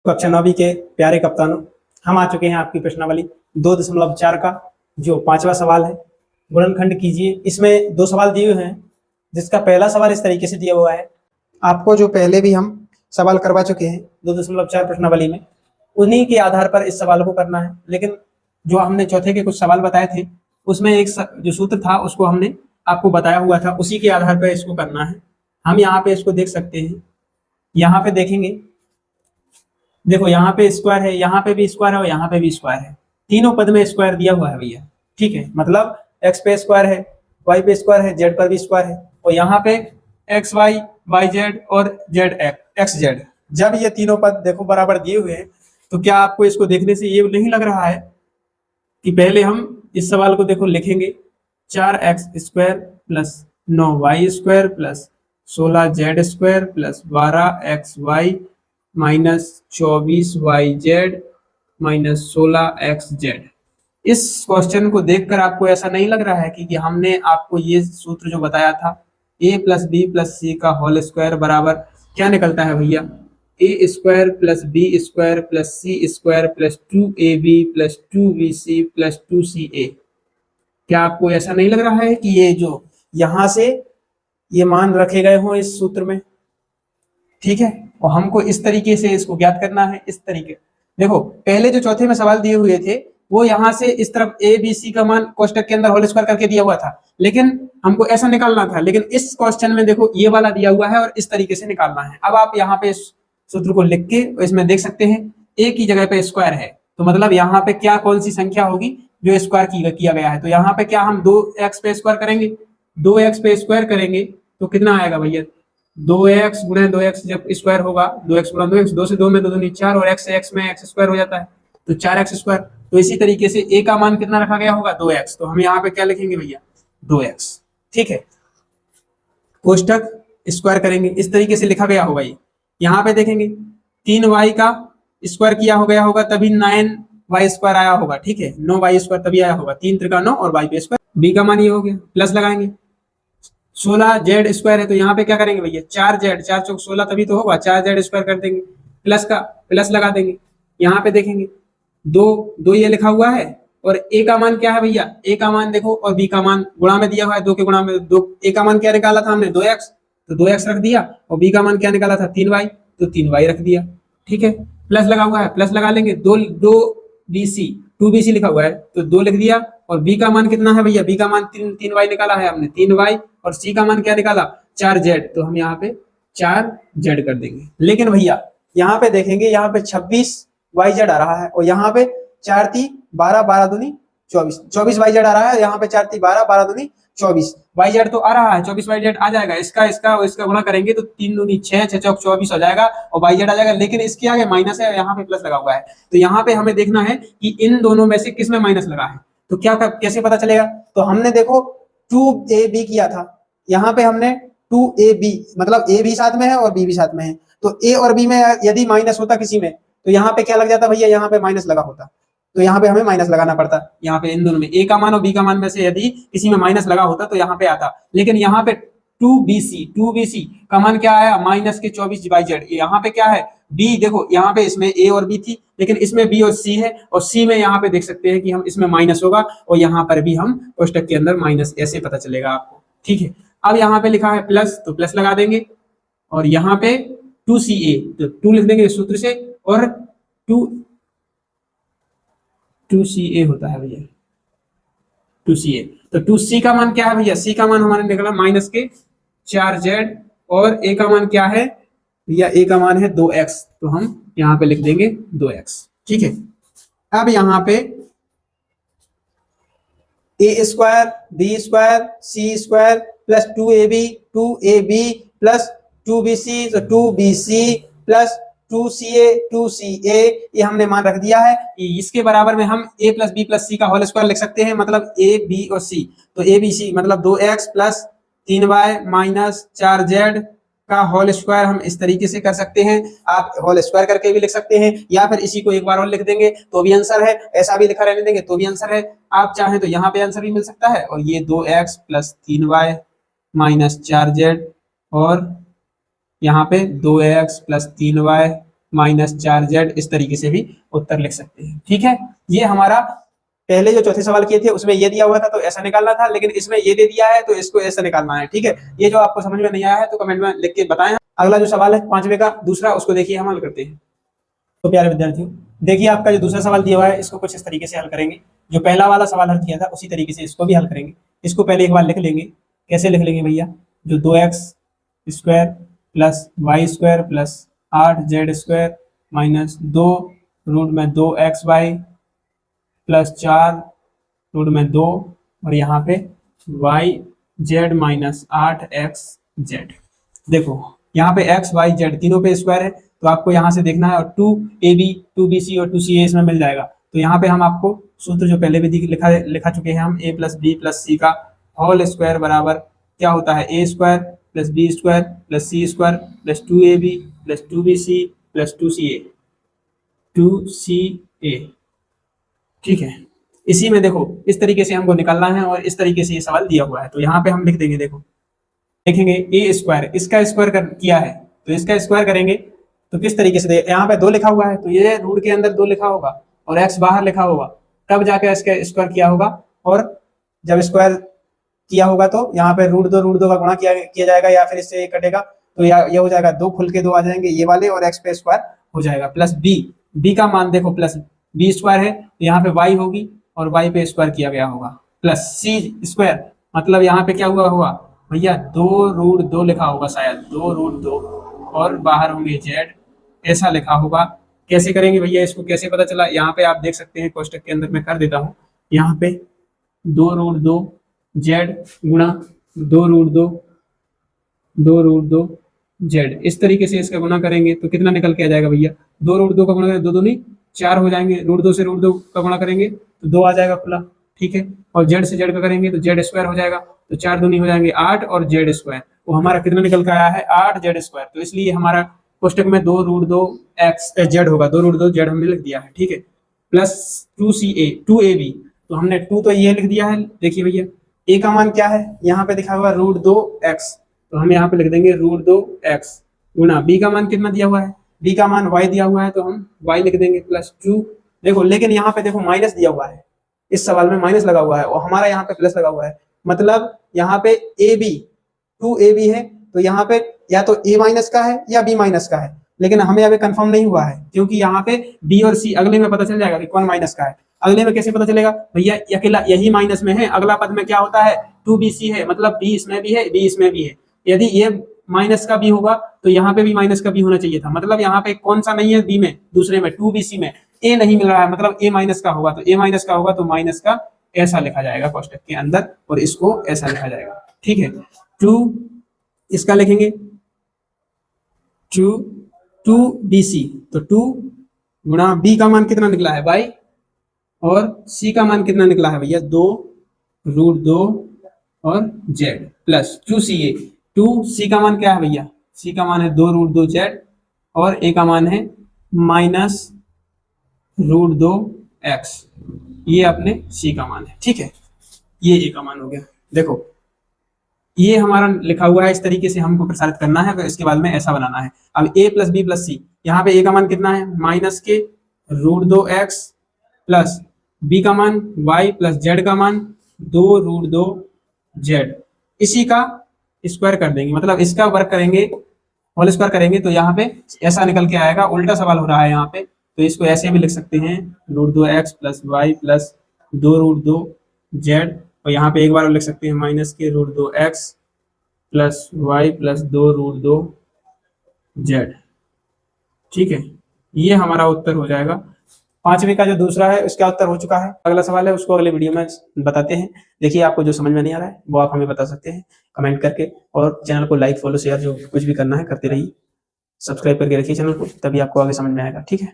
कक्षा 9वीं के प्यारे कप्तानों, हम आ चुके हैं आपकी प्रश्नावली 2.4 का जो 5वां सवाल है। गुणनखंड कीजिए। इसमें 2 सवाल दिए हुए हैं, जिसका पहला सवाल इस तरीके से दिया हुआ है। आपको जो पहले भी हम सवाल करवा चुके हैं 2.4 प्रश्नावली में, उन्हीं के आधार पर इस सवाल को करना है। लेकिन जो हमने चौथे के कुछ सवाल बताए थे, उसमें एक जो सूत्र था उसको हमने आपको बताया हुआ था, उसी के आधार पर इसको करना है। हम यहाँ पे इसको देख सकते हैं। यहाँ पे देखेंगे, देखो यहाँ पे स्क्वायर है, यहाँ पे भी स्क्वायर है और यहाँ पे भी स्क्वायर है। तीनों पद में स्क्वायर दिया हुआ है भैया, ठीक है। मतलब एक्स पे स्क्वायर है, वाई पे स्क्वायर है, जेड पर भी स्क्वायर है, और यहाँ पे एक्स वाई, वाई जेड और जेड एक्स जेड। जब ये तीनों पद देखो बराबर दिए हुए हैं, तो क्या आपको इसको देखने से ये नहीं लग रहा है कि पहले हम इस सवाल को देखो लिखेंगे 4x² plus 9y² plus 16z² plus 12xy minus 24yz minus 16xz। इस क्वेश्चन को देखकर आपको ऐसा नहीं लग रहा है कि हमने आपको ये सूत्र जो बताया था a plus B plus C का होल स्क्वायर बराबर क्या निकलता है भैया, A square plus B square plus C square plus 2ab plus 2bc plus 2ca। क्या आपको ऐसा नहीं लग रहा है कि ये जो यहां से ये मान रखे गए हों इस सूत्र में, ठीक है। और हमको इस तरीके से इसको ज्ञात करना है। इस तरीके देखो, पहले जो चौथे में सवाल दिए हुए थे वो यहाँ से इस तरफ ए बी सी का मान कोष्टक के अंदर होल स्क्वायर करके दिया हुआ था, लेकिन हमको ऐसा निकालना था। लेकिन इस क्वेश्चन में देखो ये वाला दिया हुआ है और इस तरीके से निकालना है। अब आप यहाँ पे इस सूत्र को लिख के इसमें देख सकते हैं, ए की जगह पे स्क्वायर है, तो मतलब यहाँ पे क्या कौन सी संख्या होगी जो स्क्वायर किया गया है। तो यहाँ पे क्या हम 2x पे स्क्वायर करेंगे, 2x पे स्क्वायर करेंगे तो कितना आएगा भैया, 2x गुणे 2x जब स्क्वायर होगा, 2x गुणा 2x, 2 से 2 में 2 दूनी 4 और x से x में x स्क्वायर हो जाता है, तो 4x²। तो इसी तरीके से a का मान कितना रखा गया होगा, 2x। तो हम यहाँ पे क्या लिखेंगे भैया, 2x, ठीक है। कोष्टक स्क्वायर करेंगे, इस तरीके से लिखा गया होगा ये। यहाँ पे देखेंगे 3y का स्क्वायर किया हो गया होगा, तभी 9y² आया होगा, ठीक है। 9y² तभी आया होगा, 3 त्रिका 9 और y पे स्क्वायर। b का मान ये हो गया, प्लस लगाएंगे। 16z² है तो यहाँ पे क्या करेंगे भैया, 4z, 4 चौक 16 तभी तो होगा, 4z² कर देंगे, प्लस का प्लस लगा देंगे। यहाँ पे देखेंगे 2 ये लिखा हुआ है, और a का मान क्या है भैया, a का मान देखो और b का मान गुणा में दिया हुआ है, 2 के गुणा में 2। a का मान क्या निकाला था हमने, 2x, तो 2x रख दिया, और b का मान क्या निकाला था, 3y, तो 3y रख दिया, ठीक है। प्लस लगा हुआ है, प्लस लगा लेंगे। 2bc लिखा हुआ है तो 2 लिख दिया, और b का मान कितना है भैया, b का मान 3y निकाला है हमने, 3y, और c का मान क्या निकाला, 4z, तो हम यहाँ पे 4z कर देंगे। लेकिन भैया यहाँ पे देखेंगे, यहाँ पे 26yz आ रहा है, और यहाँ पे 4 × 3 = 12, 12 दूनी 24, 24yz आ रहा है। यहाँ पे 4 × 3 = 12, 12 दूनी 24, yz तो आ रहा है, 24yz आ जाएगा। इसका और इसका गुणा करेंगे तो 3 दूनी 6, 6 चौक 24 हो जाएगा, और yz आ जाएगा। लेकिन इसके आगे माइनस है, यहाँ पे प्लस लगा हुआ है, तो यहाँ पे हमें देखना है कि इन दोनों में से किस में माइनस लगा है। तो क्या कैसे पता चलेगा, तो हमने देखो 2ab किया था, यहाँ पे हमने 2ab, मतलब a भी साथ में है और b भी साथ में है, तो a और b में यदि माइनस होता किसी में, तो यहाँ पे क्या लग जाता भैया, यहाँ पे माइनस लगा होता, तो यहाँ पे हमें माइनस लगाना पड़ता। यहाँ पे इन दोनों में a का मान और b का मान में से यदि किसी में माइनस लगा होता तो यहाँ पे आता। लेकिन यहाँ पे 2bc का मान क्या आया, माइनस के 24yz। यहाँ पे क्या है, b, देखो यहाँ पे इसमें a और b थी, लेकिन इसमें b और c है, और c में यहाँ पे देख सकते हैं कि हम इसमें माइनस होगा, और यहाँ पर भी हम कोष्टक के अंदर माइनस, ऐसे पता चलेगा आपको, ठीक है। अब यहाँ पे लिखा है प्लस, तो प्लस लगा देंगे, और यहाँ पे 2ca, तो 2 लिख देंगे सूत्र से, और 2ca होता है भैया, 2ca। तो 2c का मान क्या है भैया, c का मान हमारे निकला माइनस के 4z, और a का मान क्या है भैया, a का मान है 2x, तो हम यहाँ पे लिख देंगे 2x, ठीक है। अब यहाँ पे a² b² c² plus 2ab plus 2bc, तो 2bc प्लस 2ca ये हमने मान रख दिया है। इसके बराबर में हम a plus b plus c का होल स्क्वायर लिख सकते हैं, मतलब a b और c, तो abc मतलब 2x plus 3y minus 4z का होल स्क्वायर हम इस तरीके से कर सकते हैं। आप होल स्क्वायर करके भी लिख सकते हैं, या फिर इसी को एक बार और लिख देंगे तो भी आंसर है, ऐसा भी लिखा रहने देंगे तो भी आंसर है। आप चाहें तो यहाँ पे आंसर भी मिल सकता है, और ये 2x plus 3y minus 4z, और यहाँ पे 2x plus 3y minus 4z, इस तरीके से भी उत्तर लिख सकते हैं। ठीक है, ये हमारा पहले जो चौथे सवाल किए थे उसमें ये दिया हुआ था तो ऐसा निकालना था, लेकिन इसमें ये दे दिया है तो इसको ऐसा निकालना है। ठीक है, ये जो आपको समझ में नहीं आया है तो कमेंट में लिख के बताएं। अगला जो सवाल है 5वें का दूसरा, उसको देखिए हम हल करते हैं। तो प्यारे विद्यार्थियों, देखिए आपका जो दूसरा सवाल दिया हुआ है इसको कुछ इस तरीके से हल करेंगे। जो पहला वाला सवाल हल किया था उसी तरीके से इसको भी हल करेंगे। इसको पहले एक बार लिख लेंगे। कैसे लिख लेंगे भैया? जो 2x square plus Y square plus 8z square minus 2 root में 2xy प्लस 4 रूट में 2 और यहाँ पे वाई जेड माइनस 8xz। देखो यहाँ पे x y z तीनों पे स्क्वायर है तो आपको यहाँ से देखना है, और 2ab 2bc और 2ca इसमें मिल जाएगा। तो यहाँ पे हम आपको सूत्र जो पहले भी लिखा चुके हैं हम, a plus B plus C का होल स्क्वायर बराबर क्या होता है, a square plus B square plus C square plus 2ab plus 2bc plus 2ca। ठीक है, इसी में देखो इस तरीके से हमको निकालना है और इस तरीके से ये सवाल दिया हुआ है। तो यहाँ पे हम लिख देंगे, देखो देखेंगे ए स्क्वायर, इसका स्क्वायर किया है तो इसका स्क्वायर करेंगे तो किस तरीके से, यहाँ पे 2 लिखा हुआ है तो ये रूट के अंदर 2 लिखा होगा और x बाहर लिखा होगा, तब जाके इसका स्क्वायर किया होगा। और जब स्क्वायर किया होगा तो यहाँ पे रूट 2 का गुणा किया जाएगा या फिर इससे कटेगा तो ये हो जाएगा, 2 खुल के 2 आ जाएंगे ये वाले और x पे स्क्वायर हो जाएगा प्लस बी का मान देखो प्लस बी स्क्वायर है तो यहाँ पे y होगी और y पे स्क्वायर किया गया होगा प्लस सी स्क्वायर, मतलब यहाँ पे क्या हुआ होगा भैया 2 रूट 2 लिखा होगा शायद, 2 रूट 2 और बाहर होंगे z, ऐसा लिखा होगा। कैसे करेंगे भैया इसको, कैसे पता चला? यहाँ पे आप देख सकते हैं कोष्टक के अंदर मैं कर देता हूँ। यहाँ पे 2 रूट 2 z गुणा 2 रूट 2 z, इस तरीके से इसका गुणा करेंगे तो कितना निकल के आ जाएगा भैया? 2 रूट 2 का गुणा करेंगे 2 दूनी 4 हो जाएंगे, रूट 2 से रूट 2 का गुणा करेंगे तो 2 आ जाएगा खुला। ठीक है, और z से z का करेंगे तो z स्क्वायर हो जाएगा तो 4 दूनी हो जाएंगे 8 और z स्क्वायर, वो हमारा कितना निकल के आया है 8z स्क्वायर। तो इसलिए हमारा कोष्टक में 2 रूट 2 x z होगा, 2 रूट 2 z हमने लिख दिया है। ठीक है, प्लस 2ab, तो हमने 2 तो ये लिख दिया है। देखिए भैया a का मान क्या है, यहाँ पे दिखा हुआ रूट 2x, तो हम यहाँ पे लिख देंगे रूट 2x गुणा b का मान कितना दिया हुआ है, b का मान y दिया हुआ है तो हम y लिख देंगे प्लस 2। देखो लेकिन यहाँ पे देखो माइनस दिया हुआ है, इस सवाल में माइनस लगा हुआ है और हमारा यहाँ पे प्लस लगा हुआ है, मतलब यहाँ पे ab 2ab है तो यहाँ पे या तो a माइनस का है या b माइनस का है, लेकिन हमें अभी कंफर्म नहीं हुआ है क्योंकि यहाँ पे b और c अगले में पता चल जाएगा कि कौन माइनस का है। अगले में कैसे पता चलेगा भैया, अकेला यही माइनस में है, अगला पद में क्या होता है 2bc है, मतलब b इसमें भी है b इसमें भी है। यदि ये माइनस का b होगा तो यहाँ पे भी माइनस का b होना चाहिए था, मतलब यहाँ पे कौन सा नहीं है b में, दूसरे में 2bc में a नहीं मिल रहा है, मतलब a माइनस का होगा, तो a माइनस का होगा तो माइनस का ऐसा लिखा जाएगा कोष्टक के अंदर और इसको ऐसा लिखा जाएगा। ठीक है, 2 इसका लिखेंगे 2bc, तो 2 गुणा b का मान कितना निकला है y और c का मान कितना निकला है भैया 2 रूट 2 और z प्लस 2ca। 2c का मान क्या है भैया, c का मान है 2 रूट 2 z और a का मान है माइनस रूट 2 x, ये अपने c का मान है। ठीक है, ये a का मान हो गया। देखो ये हमारा लिखा हुआ है, इस तरीके से हमको प्रसारित करना है, तो इसके बाद में ऐसा बनाना है। अब a प्लस बी प्लस सी, यहाँ पे a का मान कितना है माइनस के रूट 2x प्लस b का मान y प्लस z का मान 2 रूट 2z, इसी का स्क्वायर कर देंगे, मतलब इसका वर्ग करेंगे, होल स्क्वायर करेंगे तो यहाँ पे ऐसा निकल के आएगा। उल्टा सवाल हो रहा है यहाँ पे, तो इसको ऐसे भी लिख सकते हैं root 2x plus Y plus 2 root 2z, और यहाँ पे एक बार लिख सकते हैं माइनस के root 2x plus Y plus 2 root 2z। ठीक है, ये हमारा उत्तर हो जाएगा। 5वें का जो दूसरा है उसका उत्तर हो चुका है। अगला सवाल है उसको अगले वीडियो में बताते हैं। देखिए आपको जो समझ में नहीं आ रहा है वो आप हमें बता सकते हैं कमेंट करके, और चैनल को लाइक फॉलो शेयर जो कुछ भी करना है करते रहिए। सब्सक्राइब करके रखिए चैनल को, तभी आपको आगे समझ में आएगा। ठीक है।